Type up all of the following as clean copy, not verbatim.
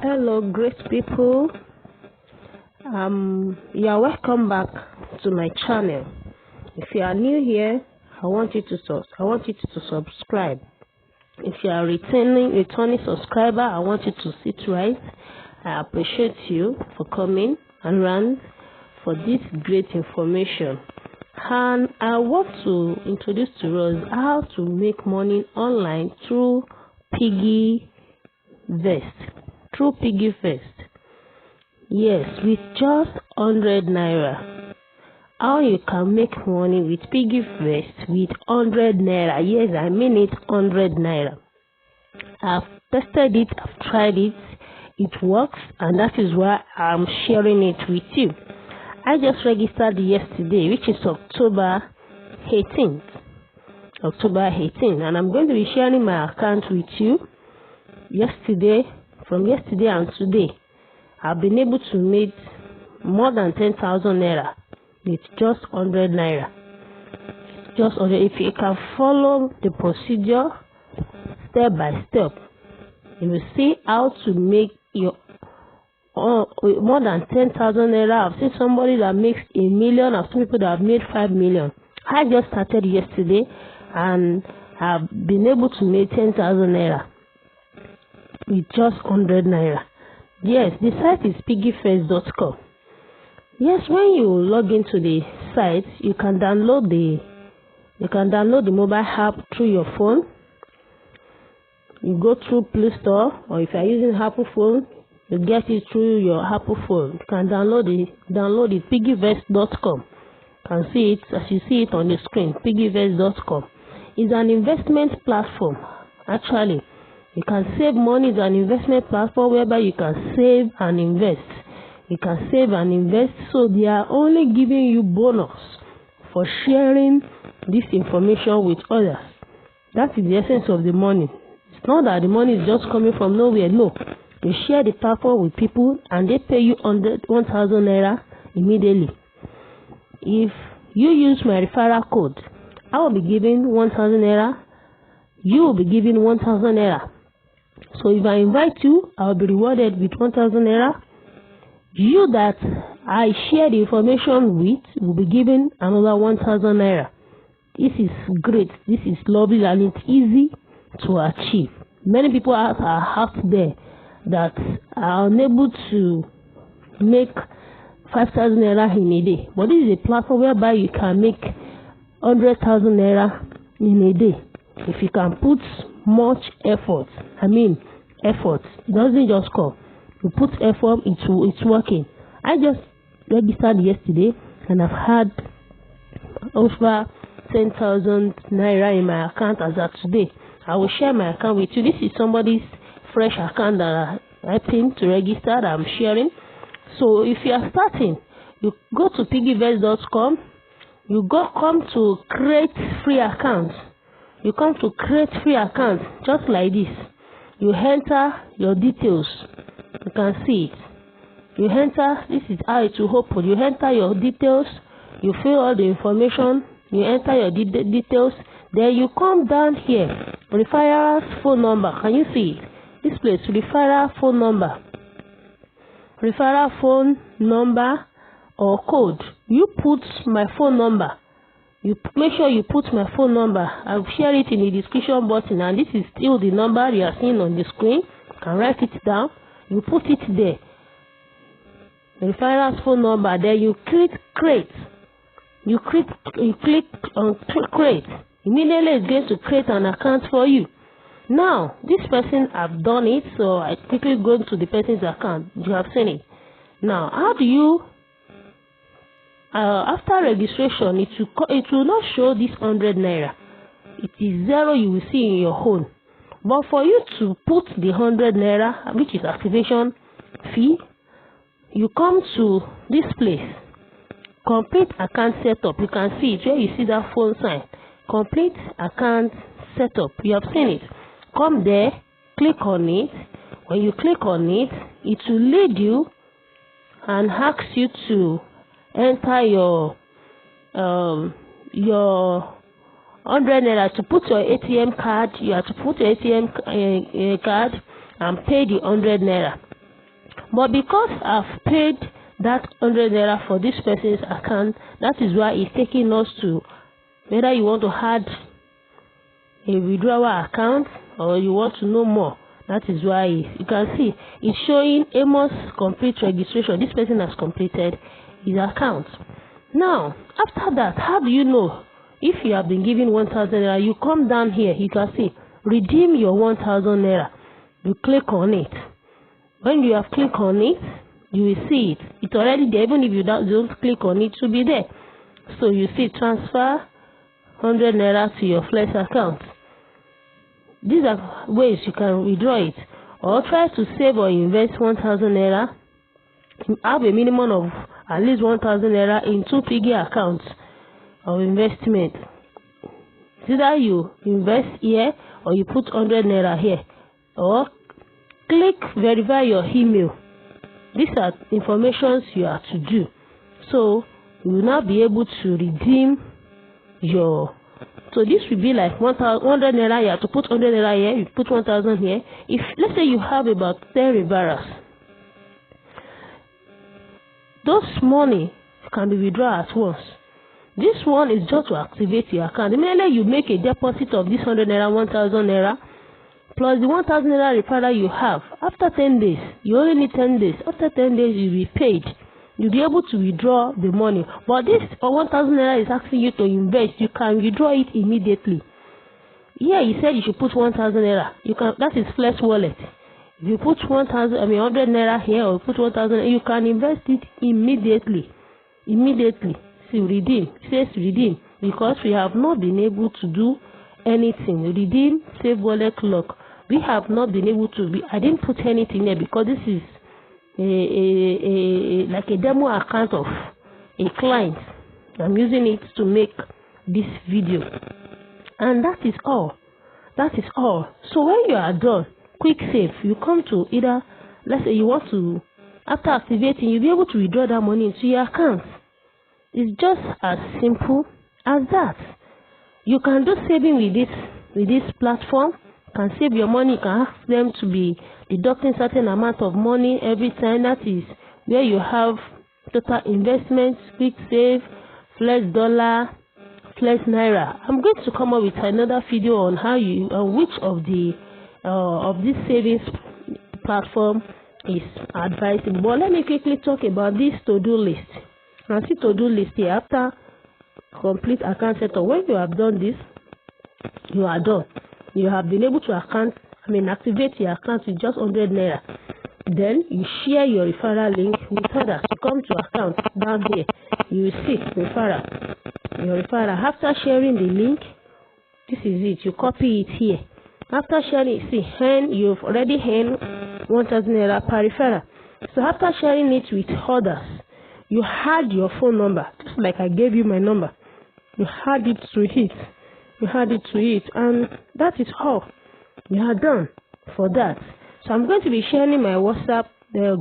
Hello, great people. You are welcome back to my channel. If you are new here, I want you to subscribe. If you are returning subscriber, I want you to sit right. I appreciate you for coming around for this great information. And I want to introduce to us how to make money online through Piggyvest. Yes, with just 100 naira. How you can make money with Piggyvest with 100 naira. Yes, I mean it, 100 naira. I've tested it, I've tried it, it works, and that is why I'm sharing it with you. I just registered yesterday, which is October 18th, and I'm going to be sharing my account with you. From yesterday and today, I've been able to make more than 10,000 naira with just 100 naira. If you can follow the procedure step by step, you will see how to make your more than 10,000 naira. I've seen somebody that makes 1 million. I've seen people that have made 5 million. I just started yesterday and have been able to make 10,000 naira with just 100 naira. Yes, the site is piggyvest.com. Yes, when you log into the site, you can download the mobile app through your phone. You go through Play Store, or if you are using Apple phone, you get it through your Apple phone. You can download it piggyvest.com. You can see it as you see it on the screen. Piggyvest.com is an investment platform. Actually, you can save money. It's an investment platform whereby you can save and invest. So they are only giving you bonus for sharing this information with others. That is the essence of the money. It's not that the money is just coming from nowhere. No, you share the platform with people and they pay you 1,000 naira immediately. If you use my referral code, I will be giving 1,000 naira. You will be giving 1,000 naira. So if I invite you, I will be rewarded with 1,000 naira. You that I share the information with will be given another 1,000 naira. This is great. This is lovely, and it's easy to achieve. Many people are out there that are unable to make 5,000 naira in a day. But this is a platform whereby you can make 100,000 naira in a day if you can put much effort. It doesn't just come. You put effort, it's working. I just registered yesterday and I've had over 10,000 naira in my account as of today. I will share my account with you. This is somebody's fresh account that I pinned to register that I'm sharing. So if you are starting, you go to piggyvest.com. You come to create free accounts. You come to create free accounts just like this. You enter your details. You can see it. You enter, this is how it will open. You enter your details, you fill all the information, you enter your details, then you come down here, referral's phone number. Can you see it? This place, referral phone number or code. You put my phone number. You make sure you put my phone number. I'll share it in the description button, and this is still the number you are seeing on the screen. You can write it down. You put it there. The referral's phone number. Then you click create. You click on create. Immediately it's going to create an account for you. Now this person have done it, so I quickly go to the person's account. You have seen it. Now how do you? After registration, it will not show this 100 naira. It is 0. You will see in your own. But for you to put the 100 naira, which is activation fee, you come to this place, complete account setup. You can see it where you see that phone sign, complete account setup. You have seen it. Come there, click on it. When you click on it, it will lead you and ask you to enter your 100 naira to put your ATM card. You have to put your ATM card and pay the 100 naira. But because I've paid that 100 naira for this person's account, that is why it's taking us to whether you want to add a withdrawal account or you want to know more. That is why you can see it's showing Amos complete registration. This person has completed his account. Now, after that, how do you know if you have been given 1,000 naira? You come down here, you can see redeem your 1,000 naira. You click on it. When you have clicked on it, you will see it. It's already there. Even if you don't click on it, it will be there. So you see transfer 100 naira to your Flex account. These are ways you can withdraw it, or try to save or invest 1,000 naira. Have a minimum of at least 1,000 naira in 2 Piggy accounts of investment. It's either you invest here or you put 100 naira here, or click verify your email. These are informations you have to do. So you will now be able to redeem your. So this will be like 100 naira. You have to put 100 naira here. You put 1,000 here. If let's say you have about 10 referrals, those money can be withdrawn at once. This one is just to activate your account. Immediately you make a deposit of this 100 naira, 1,000 naira, plus the 1,000 naira referral you have. After 10 days, you only need 10 days. After 10 days, you'll be paid. You'll be able to withdraw the money. But this 1,000 naira is asking you to invest. You can withdraw it immediately. Here, he said you should put 1,000 naira. You can. That is Flex wallet. If you put 100 naira here, or put 1,000, you can invest it immediately. Immediately. See, redeem. It says redeem because we have not been able to do anything. Redeem, save wallet lock. We have not been able to. I didn't put anything there because this is like a demo account of a client. I'm using it to make this video, and that is all. That is all. So when you are done, quick save. You come to either, let's say you want to, after activating, you'll be able to withdraw that money into your account. It's just as simple as that. You can do saving with this platform. You can save your money. You can ask them to be deducting certain amount of money every time. That is where you have total investments, quick save, Flex dollar, Flex naira. I'm going to come up with another video on how you which of this savings platform is advisable. But let me quickly talk about this to-do list. And see to-do list here. After complete account setup, when you have done this, you are done. You have been able to activate your account with just 100 naira. Then you share your referral link with others. You come to account down here. You will see referral. Your referral. After sharing the link, this is it. You copy it here. After sharing, see, you've already earned 1,000 naira per referral. So after sharing it with others, you add your phone number, just like I gave you my number. You add it to it. You add it to it, and that is all. You are done for that. So I'm going to be sharing my WhatsApp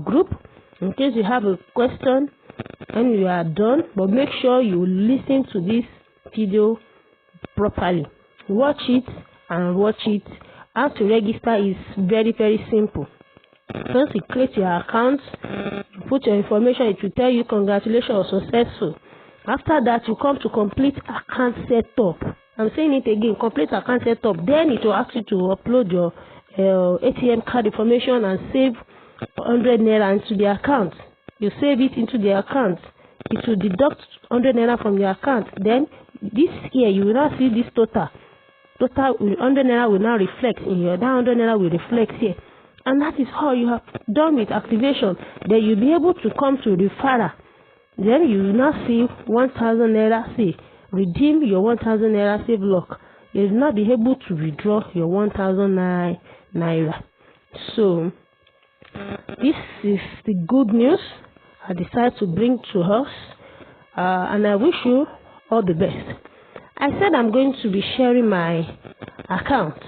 group in case you have a question and you are done. But make sure you listen to this video properly. Watch it and watch it. How to register is very, very simple. Once you create your account, you put your information, it will tell you congratulations, successful. After that, you come to complete account setup. I'm saying it again, complete account setup. Then it will ask you to upload your ATM card information and save 100 naira into the account. You save it into the account. It will deduct 100 naira from your account. Then this here, you will now see this total 100 naira will now reflect in your. That 100 naira will reflect here. And that is how you have done with activation. Then you'll be able to come to referral. Then you will now see 1,000 naira. See, redeem your 1,000 naira save lock. you will not be able to withdraw your 1,000 naira. So this is the good news I decided to bring to us, and I wish you all the best. I said I'm going to be sharing my account,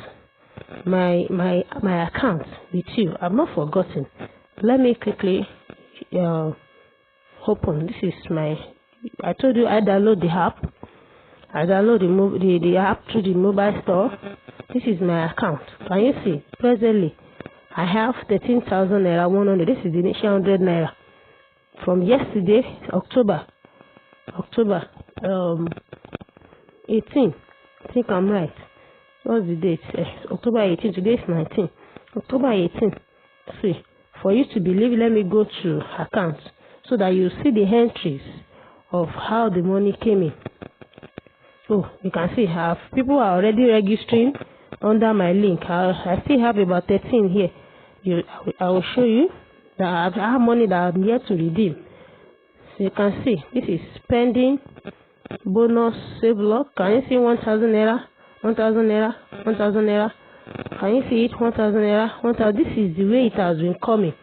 my account with you. I've not forgotten. Let me quickly open. This is my. I told you I download the app. I download the app through the mobile store. This is my account. Can you see? Presently, I have 13,100. This is the initial 100 naira from yesterday, October 18. I think I'm right. What's the date? October 18. Today is 19. October 18. See, for you to believe, let me go to accounts so that you see the entries of how the money came in. So you can see people are already registering under my link. I still have about 13 here. I will show you that I have money that I'm yet to redeem. So you can see this is pending bonus save lock. Can you see 1,000 naira, 1,000 naira, 1,000 naira? Can you see it? 1,000 naira, 1,000. This is the way it has been coming.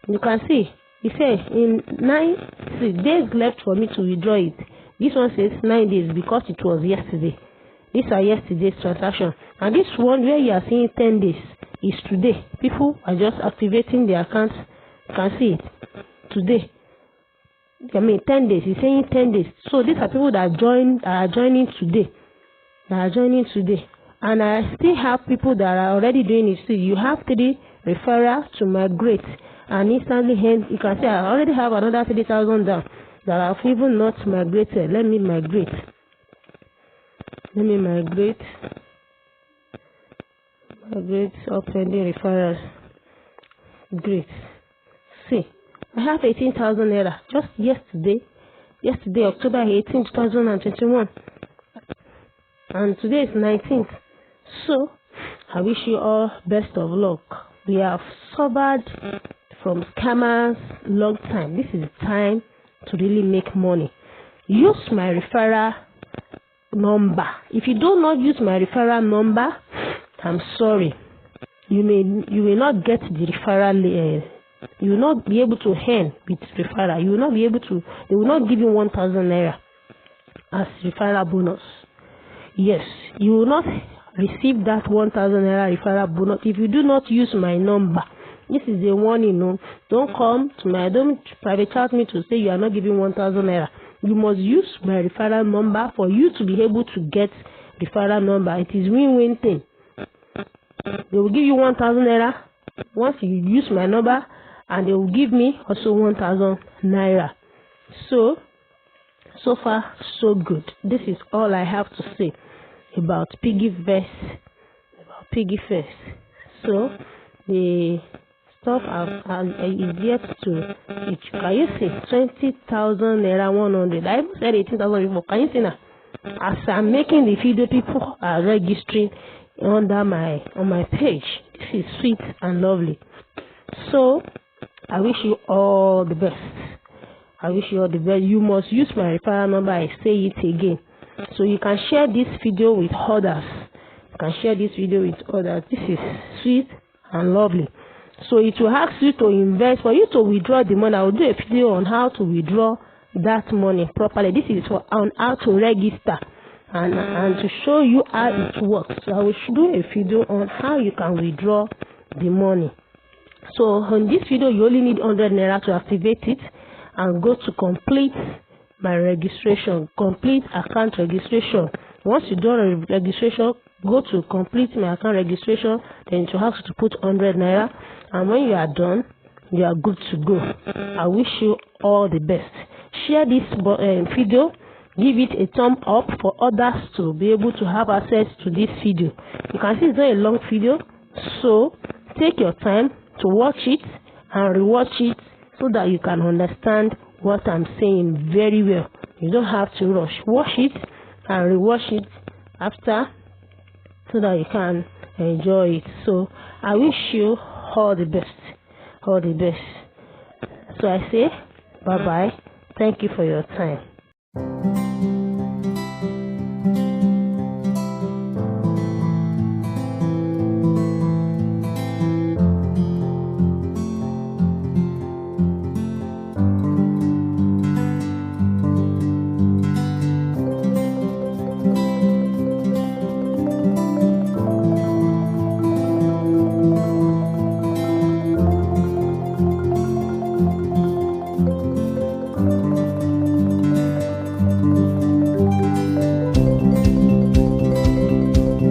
You can see it says in 9 days left for me to withdraw it. This one says 9 days because it was yesterday. These are yesterday's transaction, and this one where you are seeing 10 days is today. People are just activating their accounts. You can see it today. 10 days. It's saying 10 days. So these are people that are joining today. And I still have people that are already doing it. So you have 3 referrals to migrate, and instantly you can see I already have another 3,000 down that I've even not migrated. Let me migrate. All pending referrals. Great. See, I have 18,000 naira just yesterday, October 18, 2021, and today is 19th. So I wish you all best of luck. We have suffered from scammers long time. This is the time to really make money. Use my referral number. If you do not use my referral number, I'm sorry. You will not get the referral. You will not be able to earn with referral. You will not be able to. They will not give you 1,000 naira as referral bonus. Yes, you will not receive that 1,000 naira referral bonus if you do not use my number. This is a warning. Don't come to my. Don't private chat me to say you are not giving 1,000 naira. You must use my referral number for you to be able to get referral number. It is win-win thing. They will give you 1,000 naira once you use my number, and they will give me also 1,000 naira. So far, so good. This is all I have to say about Piggyvest. So the stuff is yet to. Can you see 20,000 naira 100? I even said 18,000 before. Can you see now? As I'm making the video, people are registering on my page. This is sweet and lovely. So I wish you all the best. You must use my referral number. I say it again, so you can share this video with others. This is sweet and lovely. So it will ask you to invest. For you to withdraw the money, I will do a video on how to withdraw that money properly. This is on how to register and to show you how it works. So I will do a video on how you can withdraw the money. So on this video, you only need 100 naira to activate it and go to complete my registration, complete account registration. Once you do registration, go to complete my account registration. Then it will have to put 100 naira, and when you are done, you are good to go. I wish you all the best. Share this video. Give it a thumb up for others to be able to have access to this video. You can see it's not a long video, so take your time to watch it and rewatch it so that you can understand what I'm saying very well. You don't have to rush. Watch it and rewatch it after so that you can enjoy it. So I wish you all the best. So I say bye bye. Thank you for your time.